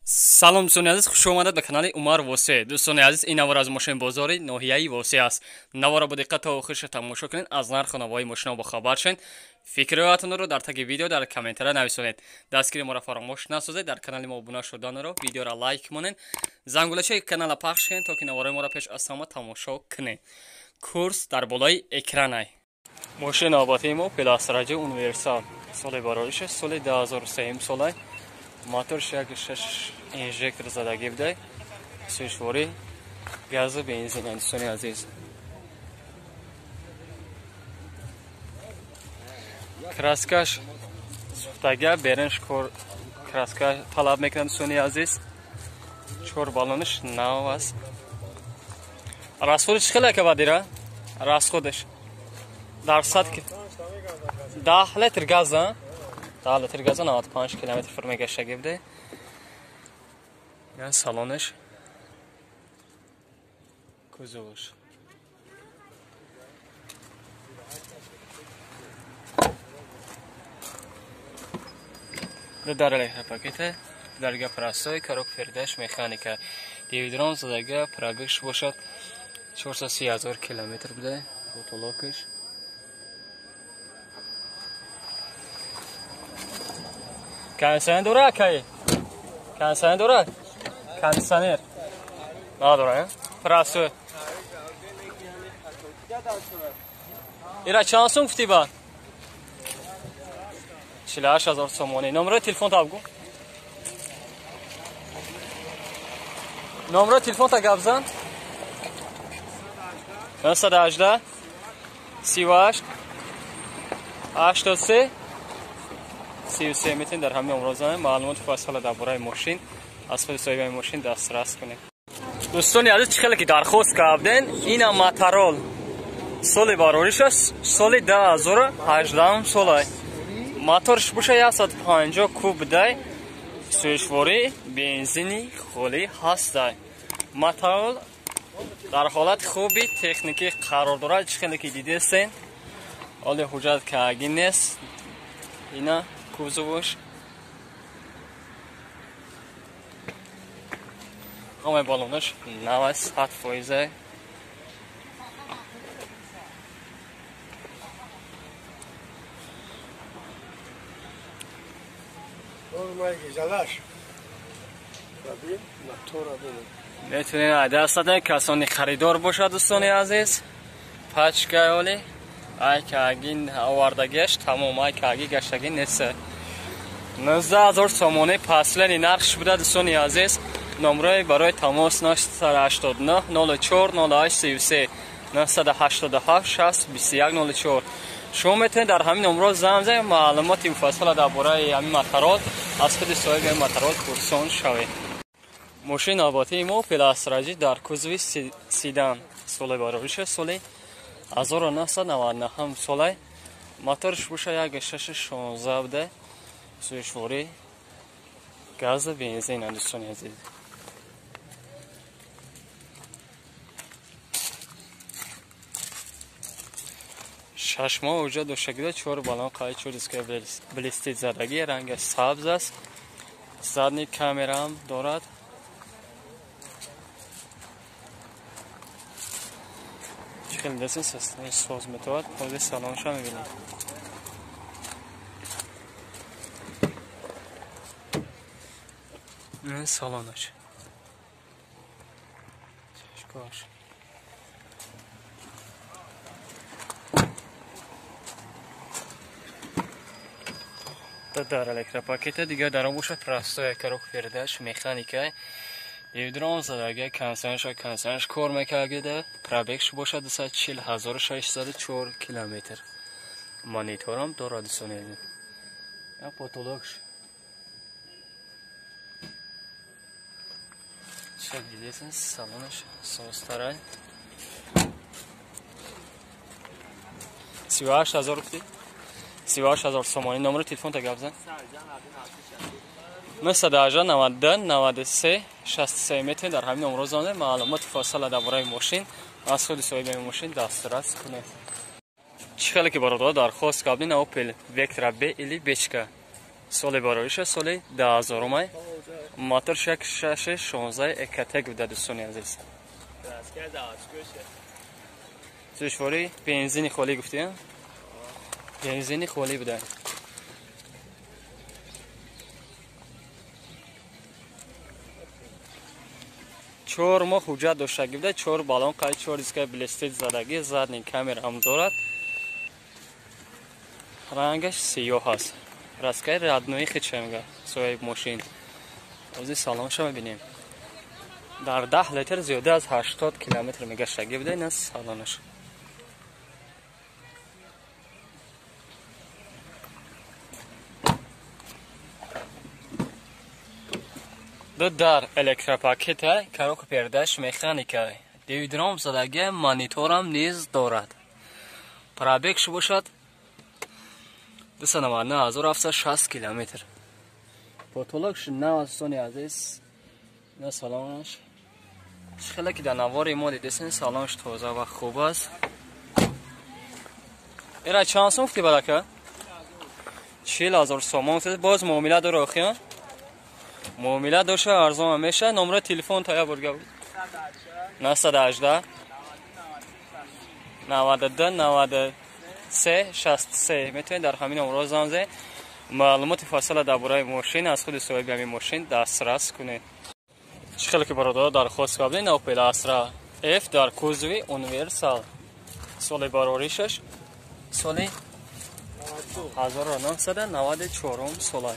салом дӯстони азиз, хуш омадед ба канали Умар Восе. Дӯстони азиз, ин навор аз мошин бозори ноҳияи Восе аст. Навора бо диққат та охирша тамошо кунед, аз нарху навои мошинҳо бохабар шавед. Фикроятонро дар таги видео дар комментария нависонед. Дастгири моро фаромӯш насозед, дар канали мо обуна шуданро видеоро лайк монед, зангулачаи канала пахш кунед, то ки навораи моро пеш аз ҳама тамошо кунед. Курс дар болои экранай. Мошин оботии мо пиластраҷи универсал. Соли барориш соли 2003 солай. Моторш 1.6 инжектор задагӣ будай. Сӯшвори газу бензин дӯстони азиз. Краскаш сухтага беринш кор краска талаб мекунад дӯстони азиз. 4 баллониш нав аст. Расходиш хеле кавадира? Расходиш дар садки 10 литр газа. 10 литр газа 95 километр фирмегаштаги буде. Я салониш кузовиш. Дар электропакете дарга простой, коробка передач механика. Дивидрон задага пробег бошад 430,000 километр буде. Фотолокиш. Кондиционер дора кай? Кондиционер дора? Кондиционер. Надора, простой. Ира чанд сум гуфти ба? 48,000 сомони. Номер телефон та бгу. Номер телефон та габзан. 918 38 83 33 میتونید در همین امروزانه معلومات فصل درباره ماشین از خود صاحب ماشین دسترس کنید. دوستانی عزیز، خیلی که درخواست کردین، این ماترول سال باروریش است، سال 2018 سال. موتورش باشه 150 کوب دای، سوشواری بنزینی خالی هست دای. ماترول در حالت خوبی تکنیکی قرار دارد. خیلی که دیدین، حالی حجت که اگه نیست، اینا کuzovش همه بالونش 90% میتونین عدست دادن کسانی خریدار باشد. دوستانی عزیز، پچکه حالی ای که اگین آوردگیش تمام، ای که اگی گشتگی نیست. 19,000 سومانی پسلنی نرخش بوده. دوستانی عزیز، نمره برای تماس 989 04 08 33 987 60 21 04. شما میتونید در همین نمره زنگ بزنید، معلومات مفصل درباره همین ماترول از خود صاحب این ماترول پرسان شوید. ماشین آباتی ما پلاستراژی در کوزوی سیدان. سال باروریش سال 1999 ساله. موتورش باشه 1.6 بوده. سوشواری گاز بنزین دوستانی عزیز. شش ماه اوجا دوشگیده 4 بالون قاید شد است که بلیستید زدگی رنگ سبز است. زدنی کامرا هم دارد. خیلی دستین سستانی ساز میتواد. حالی سالانش هم میبینید. این سالانش چشکاش در الکتروپاکت دیگه در اون باشه پرستای کروک پردهش مکانیکای دیودرام زدگه کنسنش کار میکرده. پرابکش باشه 240,604 کیلومتر. مانیتورم داره دوستانی. یا پاتولوگش چه دیدین سالانش سازتره 38,000 گفتی؟ 38,000 سومانی. نمره تلفن تا گفت زن 918 92 93 63 میتونید در همین نمره زنده معلومات فاصله درباره ماشین از خود صاحب ماشین دسترس کنید. چخیلی که برادر درخواست کردین اوپل وکترا بی الی بچکا سال باروریش سال 2000 мотор 616 екатек буда дӯстони азиз. зӯшвори бензини холӣ гуфтия? бензини холӣ буда. چهار ماه حجت داشتگی بوده. 4 بالون قاید، 4 دیسک بلستید زدگی، задний камера هم دارد. رنگش سیاه است. راسکای رادنوی خیلی میگه صاحب ماشین. اوزی سلامش رو ببینیم. در 10 لیتر زیاده از 80 کیلومتر میگشتگی بوده. این سالانش. دو در الکتروپاکت های کاروک پرداش مکانیک های دیویدرام زدگی مانیتور هم نیز دارد. پرابکش باشد 299,760 کیلومتر. پاتولوگش نه سونی عزیز نه سالانش خیلی که در نوار ما دیدین سالانش تازه و خوب است. اینا چند سوم فتی بلکه 40,000 سوم باز معامله داره آخیان معامله داشته ارزان میشه. نمره تلفن تایا برگه 918 92 93 63 میتونید در همین نمره زنگ بزنید. معلومات فاصله درباره ماشین از خود صاحب همین ماشین دسترس کنید. خیلی که برادر درخواست کردین اوپل استرا اف در کوزوی اونیورسال سال باروریشش سال 1994 سال.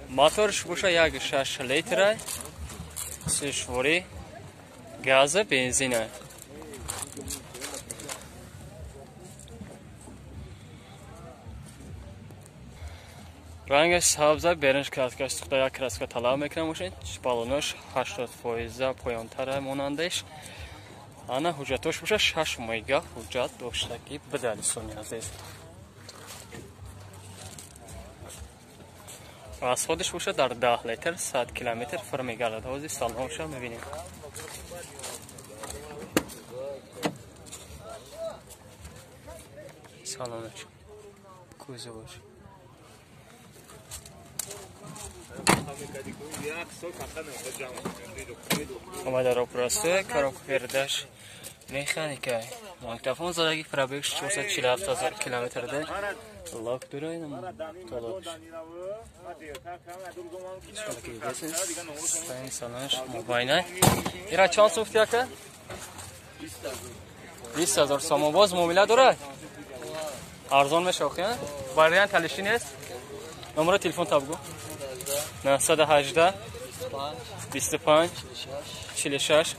موتورش باشه 1.6 لیتر سه‌شوری گاز بنزین. رنگش سبز برنج کراسکش سوخته یک کراسکا طلب میکنه ماشین. بالونش 80% پایانتر مانندش. انا حجتش باشه 6 مایگا حجت داشتگی بدلی سونی عزیز. از خودش باشه در 10 لیتر 100 کیلومتر فر میگرد. حوزی سالانش هم میبینیم. سالانش کوزه باشه. اومده رو پرستوه کارم پرداش مکانیکای ماکتافون زدگی پرابکش 447,000 کیلومتر ده. لاک داره اینم طلاقش شلکی بسید این سالانش موبایل ایرا چند سوفتی که 20,000 سوم باز معامله داره ارزان میشه آخه واریانت تلشی نیست. نمره تلفن تا بگو 918 25 46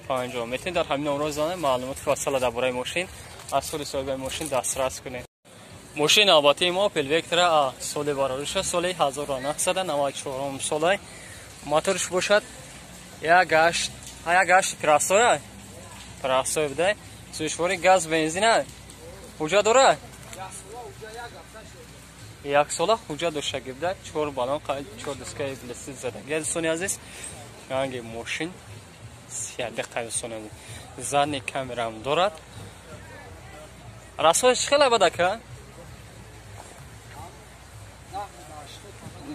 50 میتونید در همین نمره زنه معلومات فاصله درباره ماشین از خود صاحب ماشین دسترس کنید. ماشین البته ما اوپل وکترا سال باروریش سال 1994 سال. موتورش باشد 1.8 پراسوی بده. سوشوری گاز بنزین حجت داره یک ساله حجت داشتگی بده. 4 بالون قاید 4 دیسکای بلستید زده. یه دوستانی عزیز رنگ ماشین سیاه قاید سونی زدنی کامرا هم دارد. راسوش خیلی بده که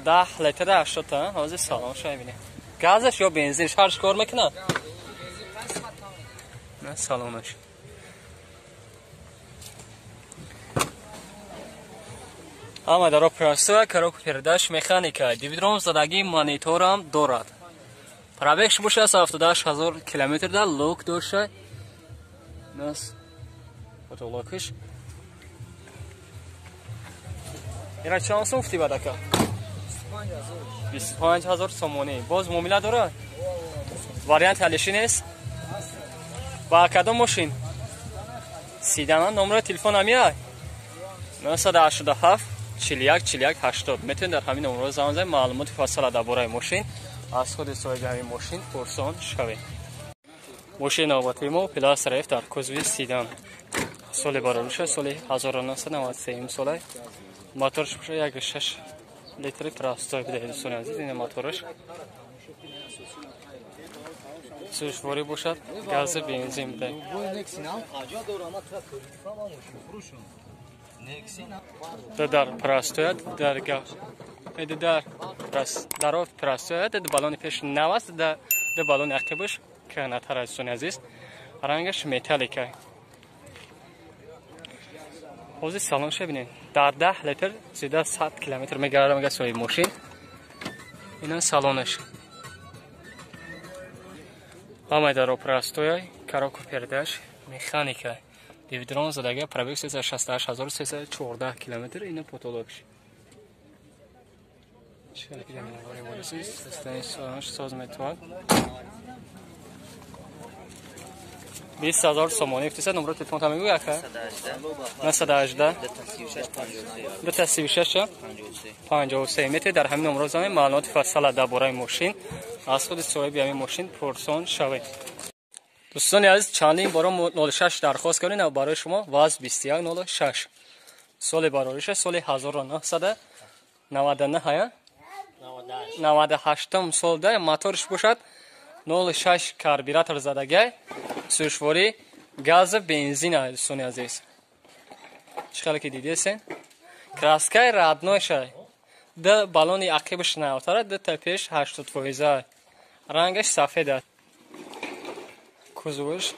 10 لیتر 80 تا حوزه سالانش میبینه. گازش یا بنزینش هرش کار میکنه نه سالانش. اما در اپراسیون کاروک پرداش مکانیکا دیویدرام زدگی مانیتور هم دارد. پرابکش باشه 78,000 کیلومتر در لوک داشته. نس فوتولوگش اینا چند سوفتی بده که 25,000 سومونی باز معامله داره. واریانت تلشی نیست. با کدام ماشین سیدان نمره تلفن همیه 987 41 41 80 میتونید در همین نمره زنگ بزنید معلومات فاصله درباره ماشین از خود صاحب همین ماشین پرسان شوید. ماشین نوبتی ما پلاس رفت در کوزوی سیدان سال باروریش سال 1993 سال. موتورش باشه 1.6 لیتر پراستای بده دوستان عزیز. این موتورش سوشواری باشد گاز بنزین بده. در پراستویت در آف پراستویت در بالون پیش نو است در بالون عقبش که نتر از سونی عزیز رنگش متالیکه. حوض سالنش ببینید در 10 لیتر زیاده 100 کیلومتر میگرده میگه سوی ماشین. اینا سالنش آمده رو پراستوی کاراکو پرداش مکانیکه دیویدرون زدگه پرابیک 368314 کیلومتر. اینا پوتولوگش چه دیگه نواری واسه سیستم ساز متواد 20000 سومانی افتاد. نمره تلفن تا میگو یکه 918 236 53 متر. در همین نمره زمین معلومات فصل درباره ماشین از خود صاحب همین ماشین پرسون شوید. دوستان عزیز چندین بار 06 درخواست کردین و برای شما واز 2106 سال بارورش سال 1999 98 سال ده موتورش باشد 06 کربیراتور زدگی سوشواری گاز بنزین است. دوستان عزیز چقدر که دیدین کراسکای رادنوشه ده بالون عقبش نوتره ده تپش 80 فویزه رنگش سفید است. کوزوش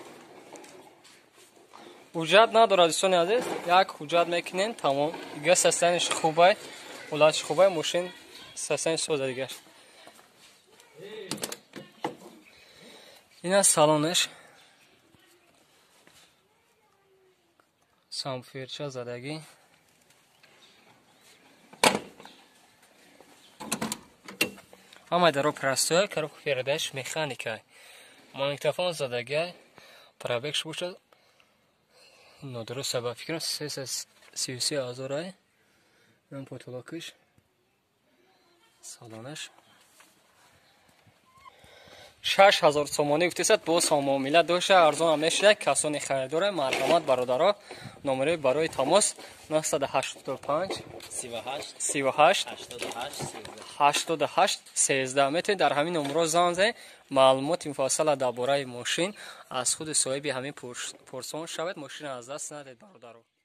حجت نداره دوستان عزیز یک حجت میکنین تمام دیگه سیستمش خوبه ولادش خوبه ماشین سیستمش سوزه دیگه. این از سالنش سامفیرچه زدگی آمده رو پرستوی که رو پیردش مکانیکه مانیتافون زدگی پرابکش بوشد ندرست سبب فکرم 333,000 من پوتولاکش سالانش 6000 سومانی افتاد. با سامومیله دوشه ارزان هم نشده. کسانی خریداره مرحمت برادرها نمره برای تماس 985 38 88 13 متر. در همین نمره زنگ زنید معلومات مفصل درباره ماشین از خود صاحب همین پرسون شود. ماشین از دست ندید برادرها.